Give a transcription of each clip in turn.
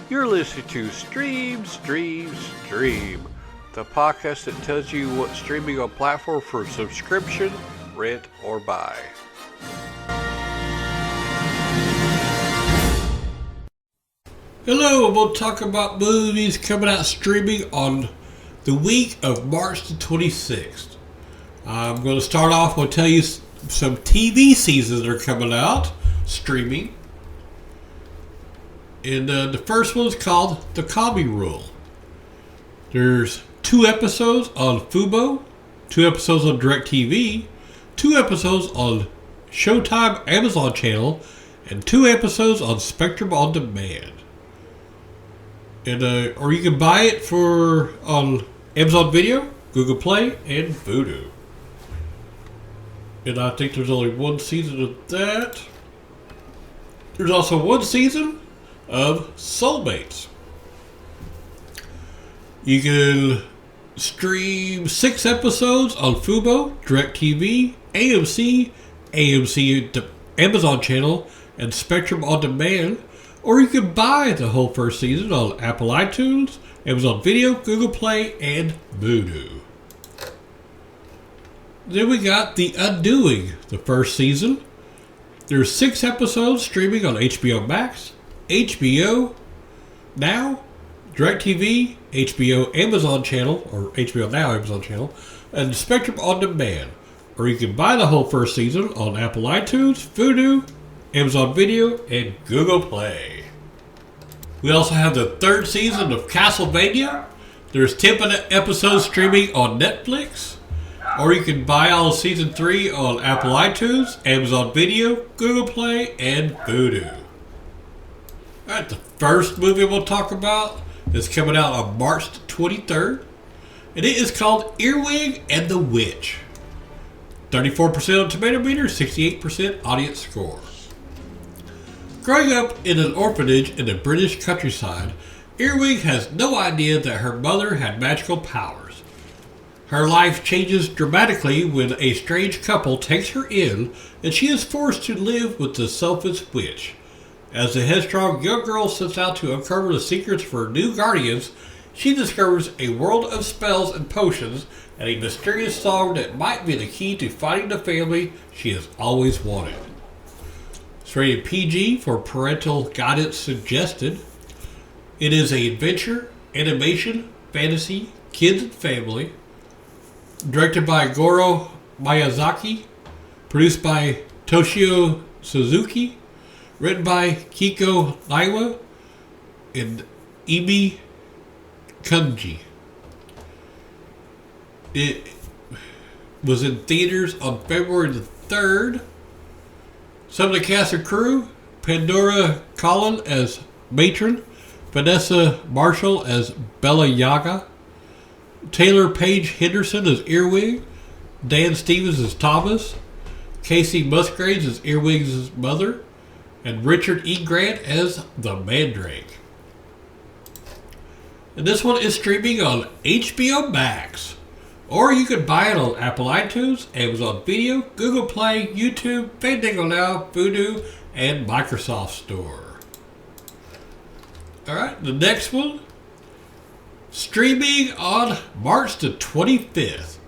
You're listening to Stream, the podcast that tells you what streaming on platform for subscription, rent, or buy. Hello, and we'll talk about movies coming out streaming on the week of March the 26th. I'm going to start off and tell you some TV seasons that are coming out streaming. And the first one is called The Comedy Rule. There's 2 episodes on Fubo, 2 episodes on DirecTV, 2 episodes on Showtime Amazon channel, and 2 episodes on Spectrum On Demand. And or you can buy it on Amazon Video, Google Play, and Vudu. And I think there's only 1 season of that. There's also 1 season of Soulmates. You can stream 6 episodes on Fubo, DirecTV, AMC, Amazon channel, and Spectrum On Demand, or you can buy the whole first season on Apple iTunes, Amazon Video, Google Play, and Vudu. Then we got The Undoing, the first season. There's 6 episodes streaming on HBO Max, HBO Now, DirecTV, HBO Amazon channel, or HBO Now Amazon channel, and Spectrum On Demand. Or you can buy the whole first season on Apple iTunes, Vudu, Amazon Video, and Google Play. We also have the 3rd season of Castlevania. There's 10 episodes streaming on Netflix. Or you can buy all of season 3 on Apple iTunes, Amazon Video, Google Play, and Vudu. Alright, the first movie we'll talk about is coming out on March 23rd. And it is called Earwig and the Witch. 34% on Tomato Meter, 68% audience score. Growing up in an orphanage in the British countryside, Earwig has no idea that her mother had magical powers. Her life changes dramatically when a strange couple takes her in and she is forced to live with the selfish witch. As the headstrong young girl sets out to uncover the secrets of her new guardians, she discovers a world of spells and potions and a mysterious song that might be the key to finding the family she has always wanted. It's rated PG for parental guidance suggested. It is an adventure, animation, fantasy, kids and family. Directed by Goro Miyazaki. Produced by Toshio Suzuki. Written by Kiko Naiwa and Imi Kunji. It was in theaters on February the 3rd. Some of the cast and crew: Pandora Collin as Matron, Vanessa Marshall as Bella Yaga, Taylor Paige Henderson as Earwig, Dan Stevens as Thomas, Casey Musgraves as Earwig's mother, and Richard E. Grant as the Mandrake. And this one is streaming on HBO Max. Or you can buy it on Apple iTunes, Amazon Video, Google Play, YouTube, Fandango Now, Vudu, and Microsoft Store. Alright, the next one, streaming on March the 25th,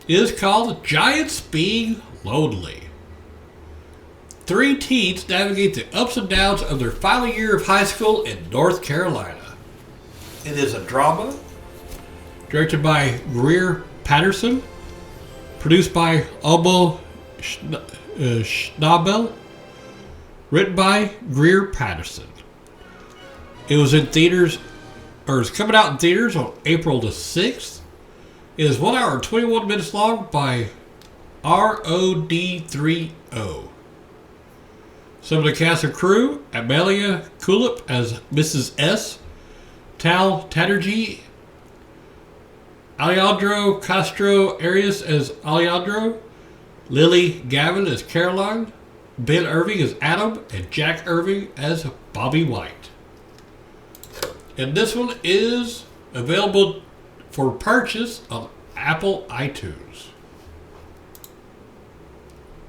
is called Giants Being Lonely. 3 teens navigate the ups and downs of their final year of high school in North Carolina. It is a drama, directed by Greer Patterson, produced by Almo Schnabel, written by Greer Patterson. It was in theaters, or is coming out in theaters on April the 6th. It is 1 hour and 21 minutes long by ROD30. Some of the cast and crew: Amelia Kulip as Mrs. S, Tal Tatterjee, Alejandro Castro Arias as Alejandro, Lily Gavin as Caroline, Ben Irving as Adam, and Jack Irving as Bobby White. And this one is available for purchase on Apple iTunes.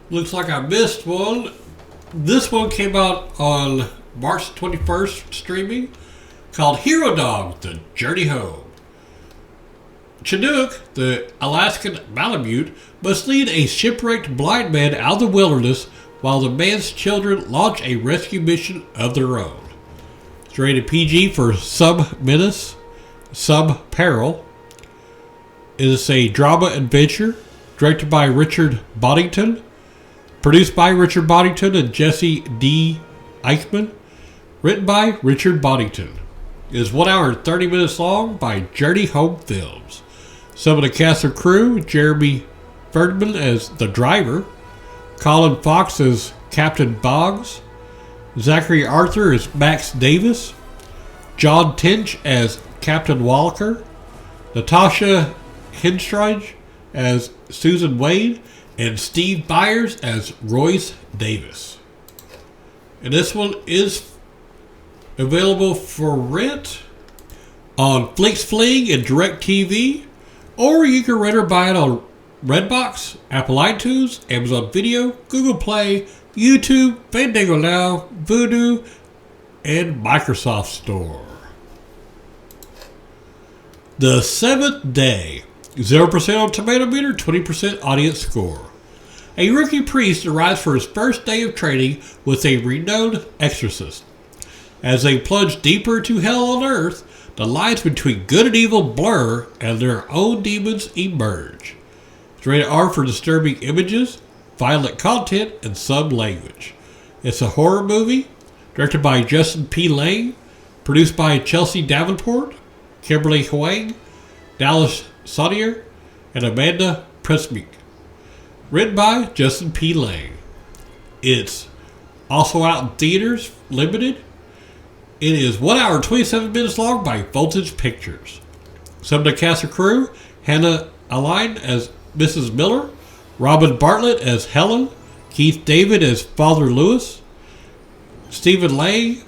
Looks like I missed one. This one came out on March 21st streaming. called Hero Dog, The Journey Home. Chinook, the Alaskan Malamute, must lead a shipwrecked blind man out of the wilderness while the man's children launch a rescue mission of their own. It's rated PG for some menace, some peril. It is a drama adventure directed by Richard Boddington, produced by Richard Boddington and Jesse D. Eichmann, written by Richard Boddington. It is 1 hour and 30 minutes long by Journey Home Films. Some of the cast and crew: Jeremy Ferdman as the driver, Colin Fox as Captain Boggs, Zachary Arthur as Max Davis, John Tinch as Captain Walker, Natasha Henstridge as Susan Wade, and Steve Byers as Royce Davis. And this one is available for rent on FlixFling and DirecTV, or you can rent or buy it on Redbox, Apple iTunes, Amazon Video, Google Play, YouTube, Fandango Now, Vudu, and Microsoft Store. The Seventh Day. 0% on tomato meter, 20% audience score. A rookie priest arrives for his first day of training with a renowned exorcist. As they plunge deeper to hell on earth, the lines between good and evil blur and their own demons emerge. It's rated R for disturbing images, violent content, and some language. It's a horror movie directed by Justin P. Lang, produced by Chelsea Davenport, Kimberly Huang, Dallas Sonnier, and Amanda Presmick. Written by Justin P. Lang. It's also out in theaters, limited. It is 1 hour and 27 minutes long by Voltage Pictures. Some of the cast and crew: Hannah Aline as Mrs. Miller, Robin Bartlett as Helen, Keith David as Father Lewis, Stephen Lang,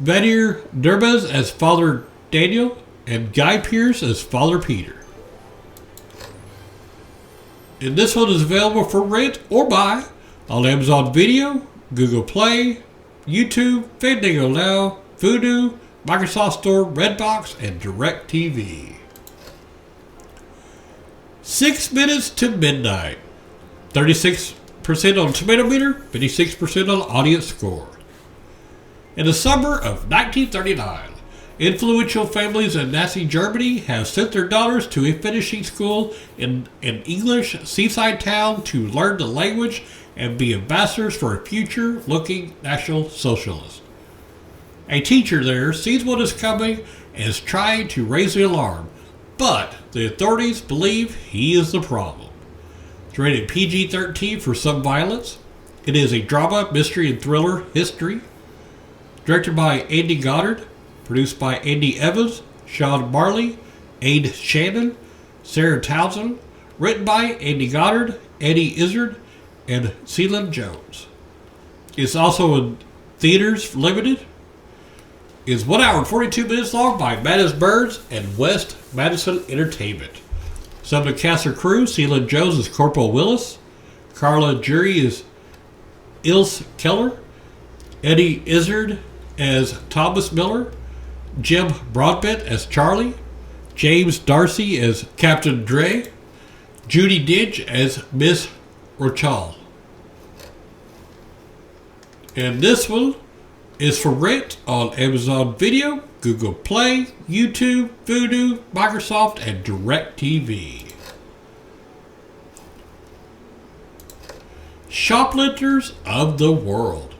Vadir Derbez as Father Daniel, and Guy Pearce as Father Peter. And this one is available for rent or buy on Amazon Video, Google Play, YouTube, Fandango Now, Vudu, Microsoft Store, Redbox, and DirecTV. 6 Minutes to Midnight. 36% on tomato meter, 56% on audience score. In the summer of 1939, influential families in Nazi Germany have sent their daughters to a finishing school in an English seaside town to learn the language and be ambassadors for a future-looking National Socialist. A teacher there sees what is coming and is trying to raise the alarm, but the authorities believe he is the problem. It's rated PG-13 for some violence. It is a drama, mystery, and thriller history. Directed by Andy Goddard, produced by Andy Evans, Sean Marley, Aid Shannon, Sarah Townsend. Written by Andy Goddard, Eddie Izzard, and Celine Jones. It's also in theaters limited. It's 1 hour and 42 minutes long by Mattis Burns and West Madison Entertainment. Some of the cast and crew: Celine Jones as Corporal Willis, Carla Jury as Ilse Keller, Eddie Izzard as Thomas Miller, Jim Broadbent as Charlie, James Darcy as Captain Dre, Judi Dench as Miss Rochal. And this one is for rent on Amazon Video, Google Play, YouTube, Vudu, Microsoft, and DirecTV. Shoplifters of the World.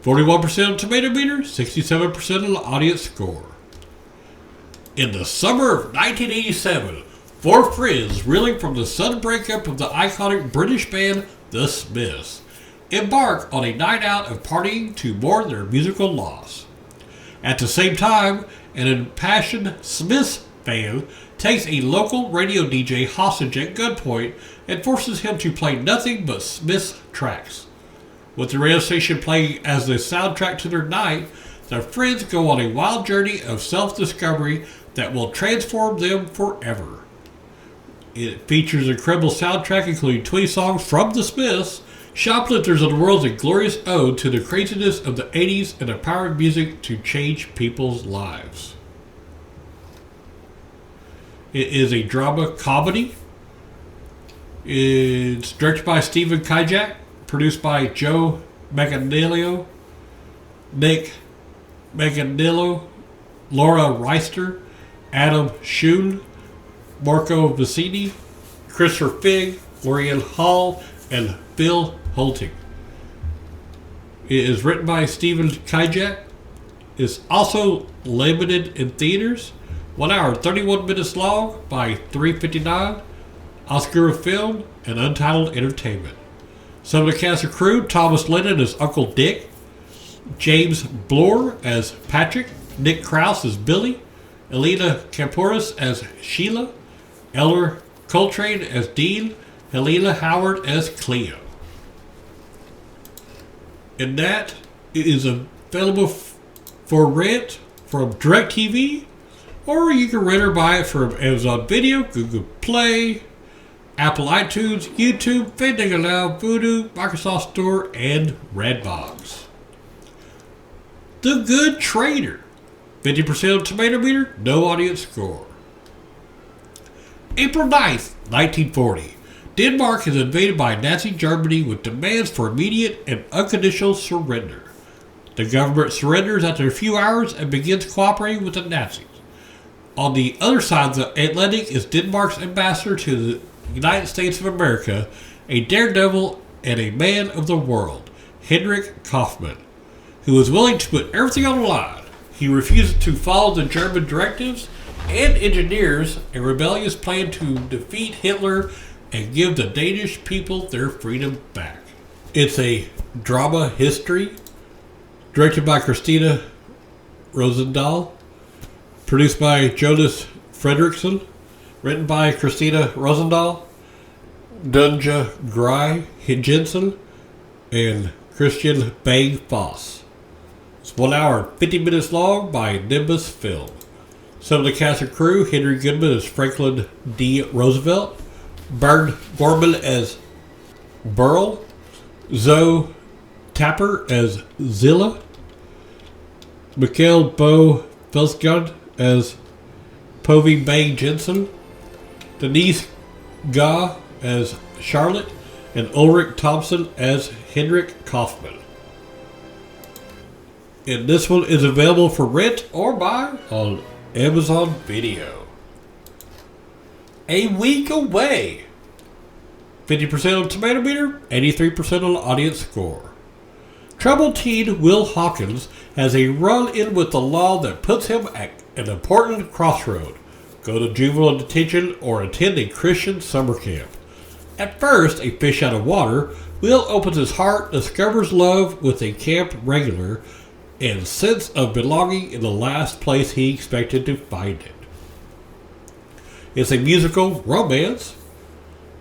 41% on tomato meter, 67% on the audience score. In the summer of 1987, four friends reeling from the sudden breakup of the iconic British band The Smiths embark on a night out of partying to mourn their musical loss. At the same time, an impassioned Smiths fan takes a local radio DJ hostage at gunpoint and forces him to play nothing but Smiths tracks. With the radio station playing as the soundtrack to their night, their friends go on a wild journey of self-discovery that will transform them forever. It features an incredible soundtrack including 20 songs from The Smiths, Shoplifters of the World's a glorious ode to the craziness of the 80s and the power of music to change people's lives. It is a drama comedy. It's directed by Stephen Kijak, produced by Joe Manganiello, Nick Manganiello, Laura Reister, Adam Schoen, Marco Vicini, Christopher Figg, Lorian Hall, and Phil Holting. It is written by Stephen Kijak. It's also limited in theaters. 1 hour and 31 minutes long by 359, Oscar Film, and Untitled Entertainment. Some of the cast and crew: Thomas Lennon as Uncle Dick, James Bloor as Patrick, Nick Krause as Billy, Elena Kampouris as Sheila, Eller Coltrane as Dean, Helena Howard as Cleo. And that is available for rent from DirecTV, or you can rent or buy it from Amazon Video, Google Play, Apple iTunes, YouTube, Fandango Now, Vudu, Microsoft Store, and Redbox. The Good Trader. 50% on Tomato Meter, no audience score. April 9th, 1940. Denmark is invaded by Nazi Germany with demands for immediate and unconditional surrender. The government surrenders after a few hours and begins cooperating with the Nazis. On the other side of the Atlantic is Denmark's ambassador to the United States of America, a daredevil and a man of the world, Henrik Kaufmann, who is willing to put everything on the line. He refuses to follow the German directives and engineers a rebellious plan to defeat Hitler and give the Danish people their freedom back. It's a drama history directed by Christina Rosendahl, produced by Jonas Fredriksson, written by Christina Rosendahl, Dunja Gry Jensen, and Christian Bang Foss. It's 1 hour and 50 minutes long by Nimbus Film. Some of the cast and crew: Henry Goodman as Franklin D. Roosevelt, Bernd Gorman as Burl, Zoe Tapper as Zilla, Mikhail Bo Felsgard as Povey Bang Jensen, Denise Gah as Charlotte, and Ulrich Thompson as Henrik Kaufmann. And this one is available for rent or buy on Amazon Video. A Week Away. 50% on Tomato Meter, 83% on audience score. Troubled teen Will Hawkins has a run-in with the law that puts him at an important crossroad. Go to juvenile detention or attend a Christian summer camp. At first, a fish out of water, Will opens his heart, discovers love with a camp regular, and sense of belonging in the last place he expected to find it. It's a musical romance,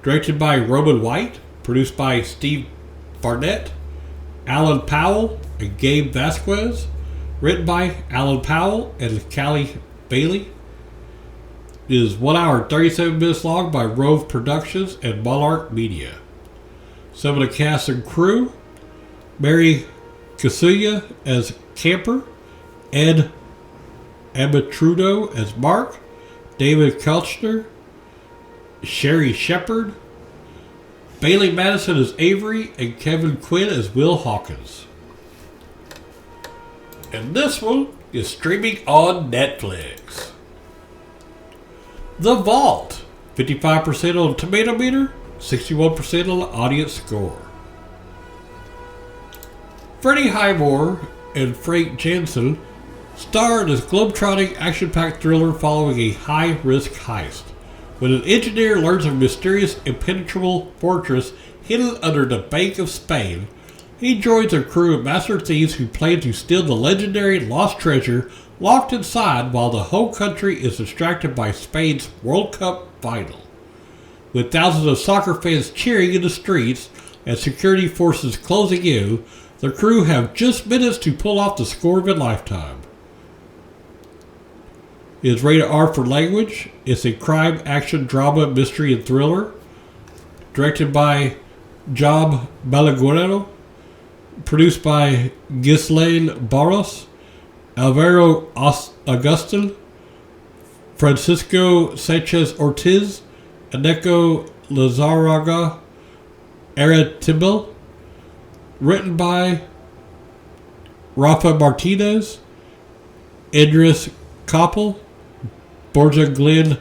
directed by Roman White, produced by Steve Barnett, Alan Powell, and Gabe Vasquez, written by Alan Powell and Callie Bailey. It is 1 hour and 37 minutes long by Rove Productions and Monarch Media. Some of the cast and crew: Mary Kasuya as Camper, Ed Amatrudo as Mark, David Kelchner, Sherry Shepard, Bailey Madison as Avery, and Kevin Quinn as Will Hawkins. And this one is streaming on Netflix. The Vault. 55% on Tomato Meter, 61% on audience score. Freddie Highmore and Frank Jansen star in this globetrotting, action-packed thriller following a high-risk heist. When an engineer learns of a mysterious, impenetrable fortress hidden under the Bank of Spain, he joins a crew of master thieves who plan to steal the legendary lost treasure locked inside while the whole country is distracted by Spain's World Cup final. With thousands of soccer fans cheering in the streets and security forces closing in, the crew have just minutes to pull off the score of a lifetime. It is rated R for language. It's a crime, action, drama, mystery, and thriller. Directed by Job Balaguerro. Produced by Ghislaine Barros, Alvaro Agustin, Francisco Sanchez Ortiz, Aneko Lizarraga Aratibel. Written by Rafa Martinez, Idris Koppel, Borja Glenn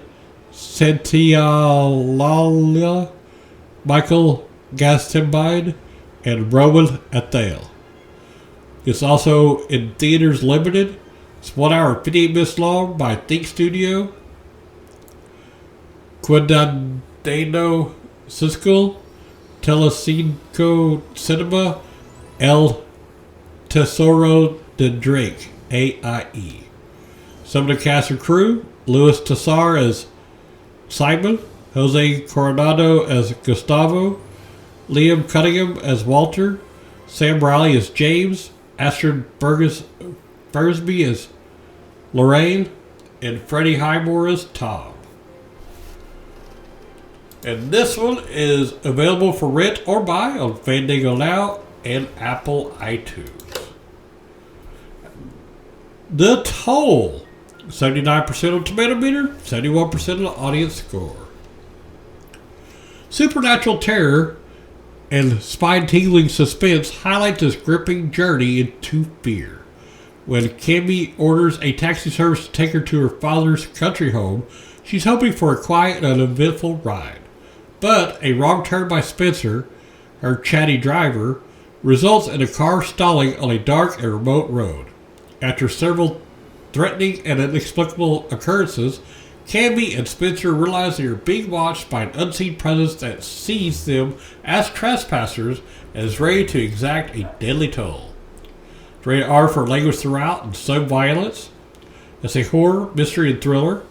Santialala, Michael Gastembide, and Roman Athale. It's also in theaters limited. It's 1 hour and 58 minutes long by Think Studio. Cuidadano Cisco, Telecinco Cinema, El Tesoro de Drake, AIE. Some of the cast and crew: Luis Tassar as Simon, Jose Coronado as Gustavo, Liam Cunningham as Walter, Sam Riley as James, Astrid Bursby as Lorraine, and Freddie Highmore as Tom. And this one is available for rent or buy on Fandango Now and Apple iTunes. The Toll, 79% on Tomato Meter, 71% on the audience score. Supernatural terror and spine-tingling suspense highlight this gripping journey into fear. When Cammy orders a taxi service to take her to her father's country home, she's hoping for a quiet and uneventful ride. But a wrong turn by Spencer, her chatty driver, results in a car stalling on a dark and remote road. After several threatening and inexplicable occurrences, Cammy and Spencer realize they are being watched by an unseen presence that sees them as trespassers and is ready to exact a deadly toll. It's rated R for language throughout and some violence. It's a horror, mystery, and thriller.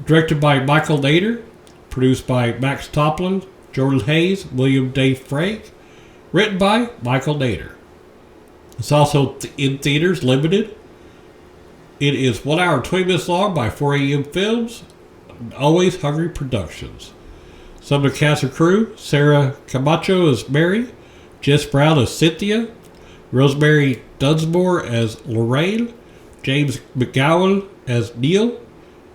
Directed by Michael Nader. Produced by Max Toplin, Jordan Hayes, William Day Frank. Written by Michael Nader. It's also in theaters limited. It is 1 hour and 20 minutes long by 4am Films, Always Hungry Productions. Some of the cast and crew: Sarah Camacho as Mary, Jess Brown as Cynthia, Rosemary Dunsmore as Lorraine, James McGowan as Neil,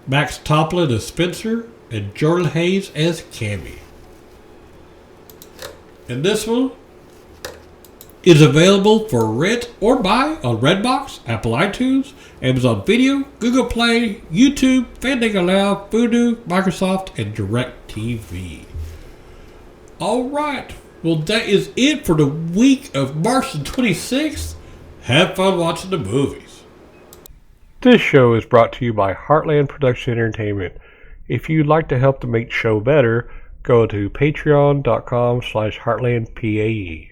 Max Toplin as Spencer, and Jordan Hayes as Cammy. And this one is available for rent or buy on Redbox, Apple iTunes, Amazon Video, Google Play, YouTube, Fandango Now, Vudu, Microsoft, and DirecTV. Alright, well that is it for the week of March the 26th. Have fun watching the movies. This show is brought to you by Heartland Production Entertainment. If you'd like to help to make the show better, go to patreon.com/heartlandpae.